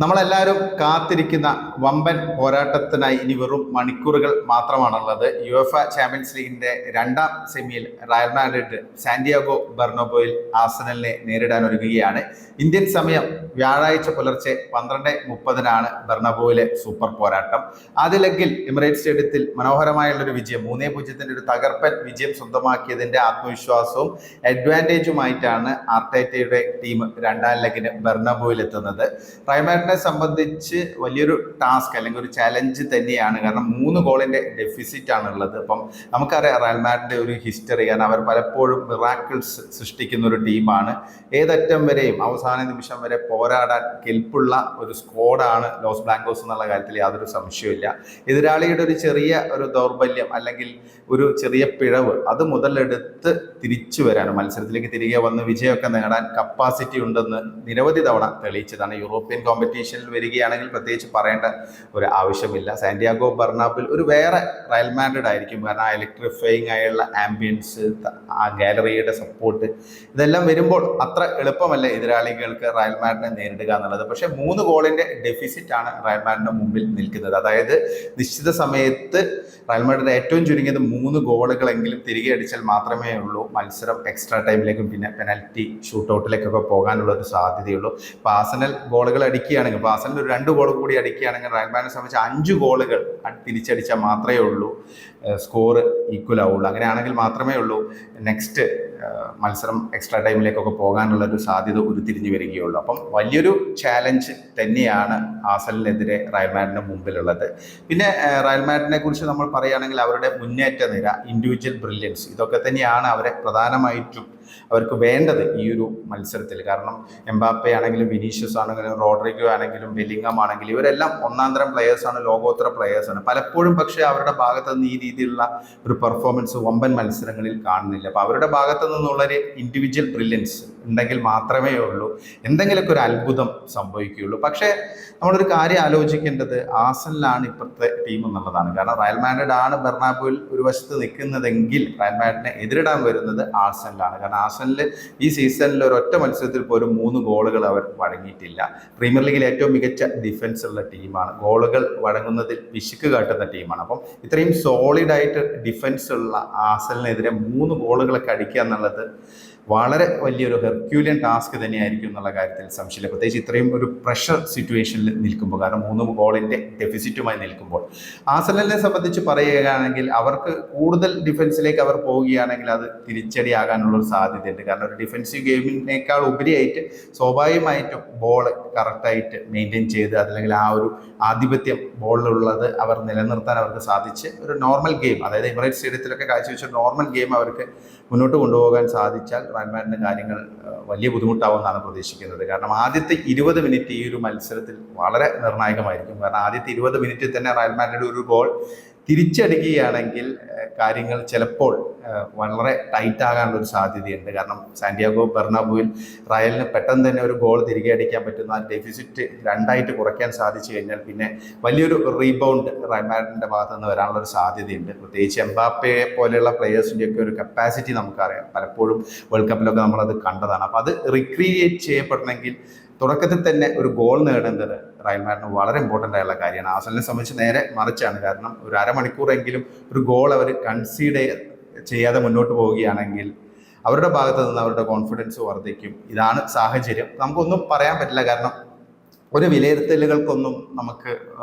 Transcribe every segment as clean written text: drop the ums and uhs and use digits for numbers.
നമ്മളെല്ലാവരും കാത്തിരിക്കുന്ന വമ്പൻ പോരാട്ടത്തിനായി ഇനി വെറും മണിക്കൂറുകൾ മാത്രമാണുള്ളത്. യുഎഫ ചാമ്പ്യൻസ് ലീഗിന്റെ രണ്ടാം സെമിയിൽ റയൽ മാഡ്രിഡ് സാന്റിയാഗോ ബെർണബോയിൽ ആർസണലിനെ നേരിടാൻ ഒരുങ്ങുകയാണ്. ഇന്ത്യൻ സമയം വ്യാഴാഴ്ച പുലർച്ചെ 12:30 ബെർണബോയിലെ സൂപ്പർ പോരാട്ടം. ആദ്യ ലെഗിൽ എമിറേറ്റ്സ് സ്റ്റേഡിയത്തിൽ മനോഹരമായുള്ളൊരു വിജയം 3-0 ഒരു തകർപ്പൻ വിജയം സ്വന്തമാക്കിയതിന്റെ ആത്മവിശ്വാസവും അഡ്വാൻറ്റേജുമായിട്ടാണ് ആർട്ടേറ്റയുടെ ടീം രണ്ടാം ലെഗിന് ബെർണബോയിൽ എത്തുന്നത്. റയൽ മാഡ്രിഡിനെ സംബന്ധിച്ച് വലിയൊരു ടാസ്ക് അല്ലെങ്കിൽ ഒരു ചലഞ്ച് തന്നെയാണ്. കാരണം 3 ഗോളിന്റെ ഡെഫിസിറ്റ് ആണ് ഉള്ളത്. അപ്പം നമുക്കറിയാം റയൽ മാഡ്രിഡിന്റെ ഒരു ഹിസ്റ്ററി, കാരണം അവർ പലപ്പോഴും മിറാക്കിൾസ് സൃഷ്ടിക്കുന്ന ഒരു ടീമാണ്. ഏതറ്റം വരെയും അവസാന നിമിഷം വരെ പോരാടാൻ കെൽപ്പുള്ള ഒരു സ്ക്വാഡാണ് ലോസ് ബ്ലാങ്കോസ് എന്നുള്ള കാര്യത്തിൽ യാതൊരു സംശയമില്ല. എതിരാളിയുടെ ഒരു ചെറിയ ഒരു ദൗർബല്യം അല്ലെങ്കിൽ ഒരു ചെറിയ പിഴവ് അത് മുതലെടുത്ത് തിരിച്ചു വരാനും മത്സരത്തിലേക്ക് തിരികെ വന്ന് വിജയമൊക്കെ നേടാൻ കപ്പാസിറ്റി ഉണ്ടെന്ന് നിരവധി തവണ തെളിയിച്ചതാണ്. യൂറോപ്യൻ കോമ്പറ്റീഷനിൽ വരികയാണെങ്കിൽ പ്രത്യേകിച്ച് പറയേണ്ട ഒരു ആവശ്യമില്ല. സാന്റിയാഗോ ബെർണബോയിൽ ഒരു വേറെ റയൽ മാഡ്രിഡ് ആയിരിക്കും. കാരണം ആ ഇലക്ട്രിഫൈങ് ആയുള്ള ആംബിയൻസ്, ആ ഗാലറിയുടെ സപ്പോർട്ട്, ഇതെല്ലാം വരുമ്പോൾ അത്ര എളുപ്പമല്ല എതിരാളികൾക്ക് റയൽ മാഡ്രിഡിനെ നേരിടുക എന്നുള്ളത്. പക്ഷേ 3 ഗോളിന്റെ ഡെഫിസിറ്റ് ആണ് റയൽ മാഡ്രിഡിന്റെ മുമ്പിൽ നിൽക്കുന്നത്. അതായത് നിശ്ചിത സമയത്ത് റയൽ മാഡ്രിഡ് ഏറ്റവും ചുരുങ്ങിയത് 3 ഗോളുകളെങ്കിലും തിരികെ അടിച്ചാൽ മാത്രമേ ഉള്ളൂ മത്സരം എക്സ്ട്രാ ടൈമിലേക്കും പിന്നെ പെനൽറ്റി ഷൂട്ടൗട്ടിലേക്കൊക്കെ പോകാനുള്ള ഒരു സാധ്യതയുള്ളൂ. ഇപ്പോൾ ആർസണൽ ഗോളുകൾ അടിക്കുകയാണെങ്കിൽ, ഇപ്പോൾ ആർസണൽ ഒരു 2 ഗോൾ കൂടി അടിക്കുകയാണെങ്കിൽ റയൽ മാഡ്രിഡിനെ സംബന്ധിച്ച് 5 ഗോളുകൾ തിരിച്ചടിച്ചാൽ മാത്രമേ ഉള്ളൂ സ്കോർ ഈക്വൽ ആവുള്ളൂ. അങ്ങനെയാണെങ്കിൽ മാത്രമേ ഉള്ളൂ നെക്സ്റ്റ് മത്സരം എക്സ്ട്രാ ടൈമിലേക്കൊക്കെ പോകാനുള്ള ഒരു സാധ്യത ഉരുത്തിരിഞ്ഞു വരികയുള്ളൂ. അപ്പം വലിയൊരു ചാലഞ്ച് തന്നെയാണ് ആർസണലിനെതിരെ റയൽ മാഡ്രിഡിന് മുമ്പിലുള്ളത്. പിന്നെ റയൽ മാഡ്രിഡിനെ കുറിച്ച് നമ്മൾ പറയുകയാണെങ്കിൽ അവരുടെ മുന്നേറ്റ നിര, ഇൻഡിവിജ്വൽ ബ്രില്യൻസ്, ഇതൊക്കെ തന്നെയാണ് അവരെ പ്രധാനമായിട്ടും അവർക്ക് വേണ്ടത് ഈ ഒരു മത്സരത്തിൽ. കാരണം എംബാപ്പെ ആണെങ്കിലും വിനീഷ്യസ് ആണെങ്കിലും റോഡ്രിഗോ ആണെങ്കിലും ബെല്ലിംഗം ആണെങ്കിലും ഇവരെല്ലാം ഒന്നാന്തരം പ്ലെയേഴ്സാണ്, ലോകോത്തര പ്ലെയേഴ്സാണ്. പലപ്പോഴും പക്ഷേ അവരുടെ ഭാഗത്ത് നിന്ന് ഈ രീതിയിലുള്ള ഒരു പെർഫോമൻസ് വമ്പൻ മത്സരങ്ങളിൽ കാണുന്നില്ല. അപ്പോൾ അവരുടെ ഭാഗത്തു നിന്നുള്ളൊരു ഇൻഡിവിജ്വൽ ബ്രില്യൻസ് ഉണ്ടെങ്കിൽ മാത്രമേ ഉള്ളൂ എന്തെങ്കിലുമൊക്കെ ഒരു അത്ഭുതം സംഭവിക്കുകയുള്ളൂ. പക്ഷേ നമ്മളൊരു കാര്യം ആലോചിക്കേണ്ടത് ആർസണലാണ് ഇപ്പോഴത്തെ ടീം എന്നുള്ളതാണ്. കാരണം റയൽ മാഡ്രിഡ് ആണ് ബെർണബോയിൽ ഒരു വശത്ത് നിൽക്കുന്നതെങ്കിൽ റയൽ മാഡ്രിഡിനെ എതിരിടാൻ വരുന്നത് ആർസണലാണ്. കാരണം ആർസണൽ ഈ സീസണിൽ ഒരൊറ്റ മത്സരത്തിൽ പോലും 3 ഗോളുകൾ അവർ വഴങ്ങിയിട്ടില്ല. പ്രീമിയർ ലീഗിൽ ഏറ്റവും മികച്ച ഡിഫൻസ് ഉള്ള ടീമാണ്, ഗോളുകൾ വഴങ്ങുന്നതിൽ പിശുക്ക് കാട്ടുന്ന ടീമാണ്. അപ്പം ഇത്രയും സോളിഡായിട്ട് ഡിഫൻസ് ഉള്ള ആർസണലിനെതിരെ 3 ഗോളുകളൊക്കെ അടിക്കുക എന്നുള്ളത് വളരെ വലിയൊരു ഹെർക്യൂലിയൻ ടാസ്ക് തന്നെയായിരിക്കും എന്നുള്ള കാര്യത്തിൽ സംശയമില്ല. പ്രത്യേകിച്ച് ഇത്രയും ഒരു പ്രഷർ സിറ്റുവേഷനിൽ നിൽക്കുമ്പോൾ, കാരണം 3 ഗോളിൻ്റെ ഡെഫിസിറ്റുമായി നിൽക്കുമ്പോൾ. ആർസണലിനെ സംബന്ധിച്ച് പറയുകയാണെങ്കിൽ അവർക്ക് കൂടുതൽ ഡിഫൻസിലേക്ക് അവർ പോവുകയാണെങ്കിൽ അത് തിരിച്ചടിയാകാനുള്ളൊരു സാധ്യതയുണ്ട്. കാരണം ഒരു ഡിഫൻസീവ് ഗെയിമിനേക്കാൾ ഉപരിയായിട്ട് സ്വാഭാവികമായിട്ടും ബോൾ കറക്റ്റായിട്ട് മെയിൻറ്റെയിൻ ചെയ്ത് അല്ലെങ്കിൽ ആ ഒരു ആധിപത്യം ബോളിലുള്ളത് അവർ നിലനിർത്താൻ അവർക്ക് സാധിച്ച് ഒരു നോർമൽ ഗെയിം, അതായത് എമിറേറ്റ്സ് സ്റ്റേഡിയത്തിലൊക്കെ കാഴ്ചവെച്ച നോർമൽ ഗെയിം അവർക്ക് മുന്നോട്ട് കൊണ്ടുപോകാൻ സാധിച്ചാൽ റയൽ മാഡ്രിഡിന്റെ കാര്യങ്ങൾ വലിയ ബുദ്ധിമുട്ടാവുമെന്നാണ് പ്രതീക്ഷിക്കുന്നത്. കാരണം ആദ്യത്തെ 20 മിനിറ്റ് ഈ ഒരു മത്സരത്തിൽ വളരെ നിർണായകമായിരിക്കും. കാരണം ആദ്യത്തെ 20 മിനിറ്റിൽ തന്നെ റയൽ മാഡ്രിഡ് ഒരു ഗോൾ തിരിച്ചടിക്കുകയാണെങ്കിൽ കാര്യങ്ങൾ ചിലപ്പോൾ വളരെ ടൈറ്റ് ആകാനുള്ള ഒരു സാധ്യതയുണ്ട്. കാരണം സാന്റിയാഗോ ബെർണബോയിൽ റയലിന് പെട്ടെന്ന് തന്നെ ഒരു ഗോൾ തിരികെ അടിക്കാൻ പറ്റുന്ന ആ ഡെഫിസിറ്റ് 2 കുറയ്ക്കാൻ സാധിച്ചു കഴിഞ്ഞാൽ പിന്നെ വലിയൊരു റീബൗണ്ട് റയൽ മാഡ്രിഡിന്റെ ഭാഗത്ത് നിന്ന് വരാനുള്ള ഒരു സാധ്യതയുണ്ട്. പ്രത്യേകിച്ച് എംബാപ്പയെ പോലെയുള്ള പ്ലെയേഴ്സിൻ്റെയൊക്കെ ഒരു കപ്പാസിറ്റി നമുക്കറിയാം, പലപ്പോഴും വേൾഡ് കപ്പിലൊക്കെ നമ്മളത് കണ്ടതാണ്. അപ്പോൾ അത് റിക്രിയേറ്റ് ചെയ്യപ്പെടണമെങ്കിൽ തുടക്കത്തിൽ തന്നെ ഒരു ഗോൾ നേടേണ്ടത് റയൽ മാഡ്രിഡിന് വളരെ ഇമ്പോർട്ടൻ്റ് ആയുള്ള കാര്യമാണ്. ആർസണലിനെ സംബന്ധിച്ച് നേരെ മറിച്ചാണ്. കാരണം ഒരു അരമണിക്കൂറെങ്കിലും ഒരു ഗോൾ അവർ കൺസീഡ് ചെയ്യാതെ മുന്നോട്ട് പോവുകയാണെങ്കിൽ അവരുടെ ഭാഗത്ത് നിന്ന് അവരുടെ കോൺഫിഡൻസ് വർദ്ധിക്കും. ഇതാണ് സാഹചര്യം. നമുക്കൊന്നും പറയാൻ പറ്റില്ല. കാരണം ഒരു വിലയിരുത്തലുകൾക്കൊന്നും നമുക്ക്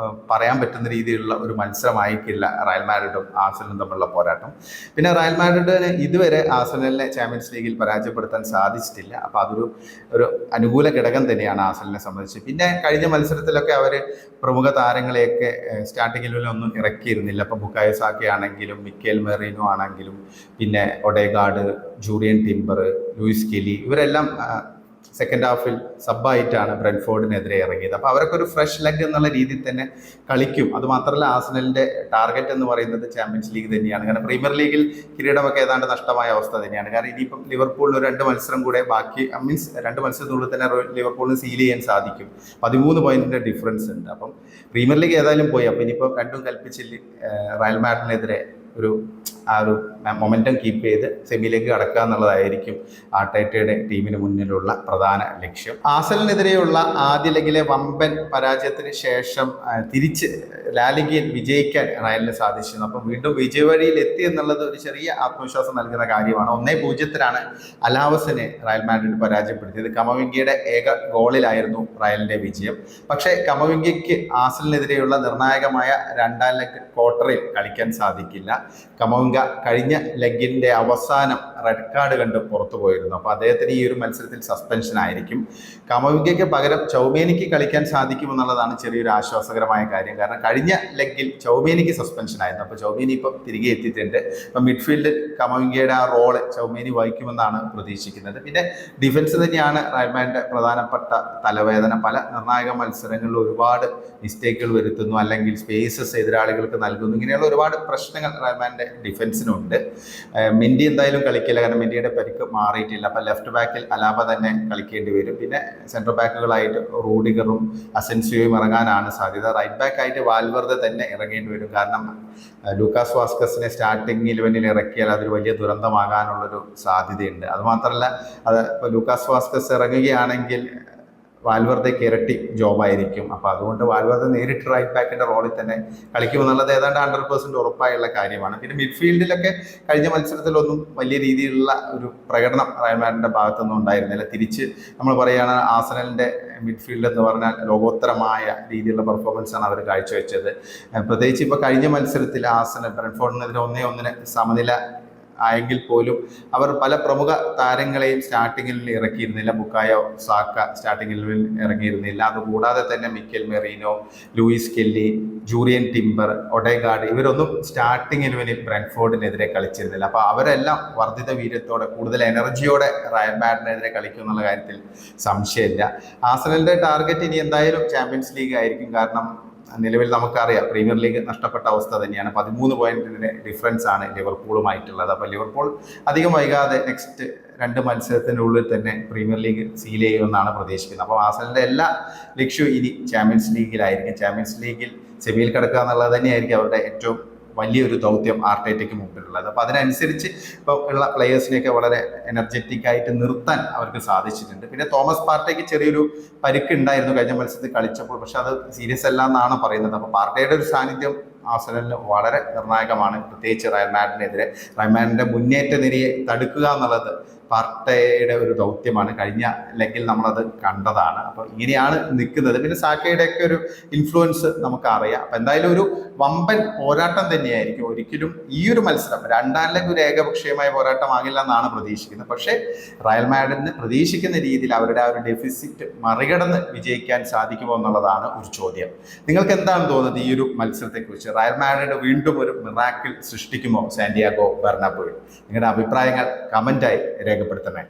പറയാൻ പറ്റുന്ന രീതിയിലുള്ള ഒരു മത്സരമായിരിക്കില്ല റയൽ മാഡ്രിഡും ആർസണലും തമ്മിലുള്ള പോരാട്ടം. പിന്നെ റയൽ മാഡ്രിഡിന് ഇതുവരെ ആർസണലിനെ ചാമ്പ്യൻസ് ലീഗിൽ പരാജയപ്പെടുത്താൻ സാധിച്ചിട്ടില്ല. അപ്പോൾ അതൊരു അനുകൂല ഘടകം തന്നെയാണ് ആർസണലിനെ സംബന്ധിച്ച്. പിന്നെ കഴിഞ്ഞ മത്സരത്തിലൊക്കെ അവർ പ്രമുഖ താരങ്ങളെയൊക്കെ സ്റ്റാർട്ടിംഗ് ലെവലിലൊന്നും ഇറക്കിയിരുന്നില്ല. അപ്പോൾ ബുക്കായോ സാക്ക ആണെങ്കിലും മിക്കേൽ മെറീനോ ആണെങ്കിലും പിന്നെ ഒഡേഗാർഡ്, ജൂലിയൻ ടിംബർ, ലൂയിസ് കെലി, ഇവരെല്ലാം സെക്കൻഡ് ഹാഫിൽ സബ്ബായിട്ടാണ് ബ്രെൻഫോർഡിനെതിരെ ഇറങ്ങിയത്. അപ്പോൾ അവരൊക്കെ ഒരു ഫ്രഷ് ലെഗ് എന്നുള്ള രീതിയിൽ തന്നെ കളിക്കും. അതുമാത്രമല്ല ആർസണലിൻ്റെ ടാർഗറ്റ് എന്ന് പറയുന്നത് ചാമ്പ്യൻസ് ലീഗ് തന്നെയാണ്. കാരണം പ്രീമിയർ ലീഗിൽ കിരീടമൊക്കെ ഏതാണ്ട് നഷ്ടമായ അവസ്ഥ തന്നെയാണ്. കാരണം ഇനിയിപ്പം ലിവർപൂളിന് 2 മത്സരം കൂടെ ബാക്കി, മീൻസ് 2 മത്സരത്തിനുള്ളിൽ തന്നെ ലിവർപൂളിന് സീൽ ചെയ്യാൻ സാധിക്കും. 13 പോയിന്റിൻ്റെ ഡിഫറൻസ് ഉണ്ട്. അപ്പം പ്രീമിയർ ലീഗ് ഏതായാലും പോയി. അപ്പോൾ ഇനിയിപ്പം രണ്ടും കൽപ്പിച്ചില്ല റയൽ മാഡ്രിഡിനെതിരെ ഒരു ആ ഒരു മൊമെൻറ്റം കീപ്പ് ചെയ്ത് സെമിയിലേക്ക് കടക്കുക എന്നുള്ളതായിരിക്കും ആർട്ടേറ്റയുടെ ടീമിന് മുന്നിലുള്ള പ്രധാന ലക്ഷ്യം. ആസലിനെതിരെയുള്ള ആദ്യ ലെഗിലെ വമ്പൻ പരാജയത്തിന് ശേഷം തിരിച്ച് ലാലിഗയിൽ വിജയിക്കാൻ റയലിന് സാധിച്ചിരുന്നു. അപ്പം വീണ്ടും വിജയവഴിയിൽ എത്തി എന്നുള്ളത് ഒരു ചെറിയ ആത്മവിശ്വാസം നൽകുന്ന കാര്യമാണ്. 1-0 അലാവസിനെ റയൽ മാഡ്രിഡ് പരാജയപ്പെടുത്തിയത്. കമവിംഗയുടെ ഏക ഗോളിലായിരുന്നു റയലിന്റെ വിജയം. പക്ഷേ കമവിംഗയ്ക്ക് ആസലിനെതിരെയുള്ള നിർണായകമായ രണ്ടാം ലെഗ് ക്വാർട്ടറിൽ കളിക്കാൻ സാധിക്കില്ല. കമവിംഗ കഴിഞ്ഞ ലെഗിന്റെ അവസാനം റെഡ് കാർഡ് കണ്ട് പുറത്തു പോയിരുന്നു. അപ്പോൾ അദ്ദേഹത്തിന് ഈ ഒരു മത്സരത്തിൽ സസ്പെൻഷൻ ആയിരിക്കും. കമവിംഗയ്ക്ക് പകരം ചൗമേനിക്ക് കളിക്കാൻ സാധിക്കുമെന്നുള്ളതാണ് ചെറിയൊരു ആശ്വാസകരമായ കാര്യം. കാരണം കഴിഞ്ഞ ലെഗിൽ ചൗമേനിക്ക് സസ്പെൻഷൻ ആയിരുന്നു. അപ്പോൾ ചൗമേനി ഇപ്പം തിരികെ എത്തിയിട്ടുണ്ട്. അപ്പം മിഡ്ഫീൽഡിൽ കമവിംഗയുടെ ആ റോള് ചൗമേനി വഹിക്കുമെന്നാണ് പ്രതീക്ഷിക്കുന്നത്. പിന്നെ ഡിഫൻസ് തന്നെയാണ് റയൽ മാഡ്രിഡിന്റെ പ്രധാനപ്പെട്ട തലവേദന. പല നിർണായക മത്സരങ്ങളിൽ ഒരുപാട് മിസ്റ്റേക്കുകൾ വരുത്തുന്നു, അല്ലെങ്കിൽ സ്പേസസ് എതിരാളികൾക്ക് നൽകുന്നു. ഇങ്ങനെയുള്ള ഒരുപാട് പ്രശ്നങ്ങൾ റയൽ മാഡ്രിഡിന്റെ ഡിഫൻസിനുണ്ട്. മെൻഡി എന്തായാലും കളിക്കില്ല, കാരണം മെൻഡിയുടെ പരിക്ക് മാറിയിട്ടില്ല. അപ്പം ലെഫ്റ്റ് ബാക്കിൽ അലാബ തന്നെ കളിക്കേണ്ടി വരും. പിന്നെ സെൻട്രൽ ബാക്കുകളായിട്ട് റൂഡിഗറും അസെൻസിയോയും ഇറങ്ങാനാണ് സാധ്യത. റൈറ്റ് ബാക്ക് ആയിട്ട് വാൽവർദെ തന്നെ ഇറങ്ങേണ്ടി വരും. കാരണം ലൂക്കാസ് വാസ്കസിനെ സ്റ്റാർട്ടിംഗ് 11-ൽ ഇറക്കിയാൽ അതൊരു വലിയ ദുരന്തമാകാനുള്ളൊരു സാധ്യതയുണ്ട്. അതുമാത്രമല്ല, അത് ഇപ്പോൾ ലൂക്കാസ് വാസ്കസ് ഇറങ്ങുകയാണെങ്കിൽ വാൽവർദയ്ക്ക് ഇരട്ടി ജോബായിരിക്കും. അപ്പോൾ അതുകൊണ്ട് വാൽവർദെ നേരിട്ട് റൈറ്റ് ബാക്കിൻ്റെ റോളിൽ തന്നെ കളിക്കുമെന്നുള്ളത് ഏതാണ്ട് 100% ഉറപ്പായുള്ള കാര്യമാണ്. പിന്നെ മിഡ്ഫീൽഡിലൊക്കെ കഴിഞ്ഞ മത്സരത്തിലൊന്നും വലിയ രീതിയിലുള്ള ഒരു പ്രകടനം റയൽ മാഡ്രിഡിന്റെ ഭാഗത്തൊന്നും ഉണ്ടായിരുന്നില്ല. തിരിച്ച് നമ്മൾ പറയുകയാണ്, ആസനലിന്റെ മിഡ്ഫീൽഡ് എന്ന് പറഞ്ഞാൽ ലോകോത്തരമായ രീതിയിലുള്ള പെർഫോമൻസ് ആണ് അവർ കാഴ്ചവെച്ചത്. പ്രത്യേകിച്ച് ഇപ്പോൾ കഴിഞ്ഞ മത്സരത്തിൽ ആസനൽ ബ്രെൻഫോർഡിനെതിരെ 1-1 സമനില ആയെങ്കിൽ പോലും അവർ പല പ്രമുഖ താരങ്ങളെയും സ്റ്റാർട്ടിങ്ങിൽ ഇറക്കിയിരുന്നില്ല. ബുക്കായോ സാക്ക സ്റ്റാർട്ടിങ്ങിൽ ഇറങ്ങിയിരുന്നില്ല. അതുകൂടാതെ തന്നെ Mikel Merino, Lewis Kelly, Jurrien Timber, Odegaard ഇവരൊന്നും സ്റ്റാർട്ടിംഗ് 11-ൽ ബ്രെൻഫോർഡിനെതിരെ കളിച്ചിരുന്നില്ല. അപ്പോൾ അവരെല്ലാം വർദ്ധിത വീര്യത്തോടെ, കൂടുതൽ എനർജിയോടെ റയൽ മാഡ്രിഡിനെതിരെ കളിക്കും എന്നുള്ള കാര്യത്തിൽ സംശയമില്ല. ആർസണലിന്റെ ടാർഗറ്റ് ഇനി എന്തായാലും ചാമ്പ്യൻസ് ലീഗ് ആയിരിക്കും. കാരണം നിലവിൽ നമുക്കറിയാം, പ്രീമിയർ ലീഗ് നഷ്ടപ്പെട്ട അവസ്ഥ തന്നെയാണ്. 13 പോയിന്റിന്റെ ഡിഫറൻസ് ആണ് ലിവർപൂളുമായിട്ടുള്ളത്. അപ്പോൾ ലിവർപൂൾ അധികം വൈകാതെ നെക്സ്റ്റ് 2 മത്സരത്തിനുള്ളിൽ തന്നെ പ്രീമിയർ ലീഗ് സീൽ ചെയ്യുമെന്നാണ് പ്രതീക്ഷിക്കുന്നത്. അപ്പോൾ ആർസണലിന്റെ എല്ലാ ലക്ഷ്യവും ഇനി ചാമ്പ്യൻസ് ലീഗിലായിരിക്കും. ചാമ്പ്യൻസ് ലീഗിൽ സെമിയിൽ കിടക്കുക എന്നുള്ളത് തന്നെയായിരിക്കും അവരുടെ ഏറ്റവും വലിയൊരു ദൗത്യം ആർട്ടേറ്റയ്ക്ക് മുമ്പിലുള്ളത്. അപ്പോൾ അതിനനുസരിച്ച് ഇപ്പോൾ ഉള്ള പ്ലെയേഴ്സിനെയൊക്കെ വളരെ എനർജറ്റിക് ആയിട്ട് നിർത്താൻ അവർക്ക് സാധിച്ചിട്ടുണ്ട്. പിന്നെ തോമസ് പാർട്ടേക്ക് ചെറിയൊരു പരിക്ക് ഉണ്ടായിരുന്നു കഴിഞ്ഞ മത്സരത്തിൽ കളിച്ചപ്പോൾ, പക്ഷെ അത് സീരിയസ് അല്ല എന്നാണ് പറയുന്നത്. അപ്പോൾ പാർട്ടയുടെ ഒരു സാന്നിധ്യം ആർസണലിന് വളരെ നിർണായകമാണ്, പ്രത്യേകിച്ച് റയൽ മാഡ്രിഡിനെതിരെ. റയൽ മാഡ്രിഡിന്റെ മുന്നേറ്റ നിരയെ തടുക്കുക എന്നുള്ളത് പാർട്ടയുടെ ഒരു ദൗത്യമാണ്. കഴിഞ്ഞ ലെഗിൽ നമ്മളത് കണ്ടതാണ്. അപ്പോൾ ഇങ്ങനെയാണ് നിൽക്കുന്നത്. പിന്നെ സാക്കയുടെയൊക്കെ ഒരു ഇൻഫ്ലുവൻസ് നമുക്കറിയാം. അപ്പം എന്തായാലും ഒരു വമ്പൻ പോരാട്ടം തന്നെയായിരിക്കും. ഒരിക്കലും ഈ ഒരു മത്സരം രണ്ടാം ലെഗ് ഒരു ഏകപക്ഷീയമായ പോരാട്ടമാകില്ല എന്നാണ് പ്രതീക്ഷിക്കുന്നത്. പക്ഷേ റയൽ മാഡ്രിഡിന് പ്രതീക്ഷിക്കുന്ന രീതിയിൽ അവരുടെ ആ ഒരു ഡെഫിസിറ്റ് മറികടന്ന് വിജയിക്കാൻ സാധിക്കുമോ എന്നുള്ളതാണ് ഒരു ചോദ്യം. നിങ്ങൾക്ക് എന്താണ് തോന്നുന്നത് ഈ ഒരു മത്സരത്തെക്കുറിച്ച്? റയൽ മാഡ്രിഡ് വീണ്ടും ഒരു മിറാക്കിൾ സൃഷ്ടിക്കുമോ സാന്റിയാഗോ ബെർണബോയിൽ? നിങ്ങളുടെ അഭിപ്രായങ്ങൾ കമന്റായി രേഖപ്പെടുത്തണേ.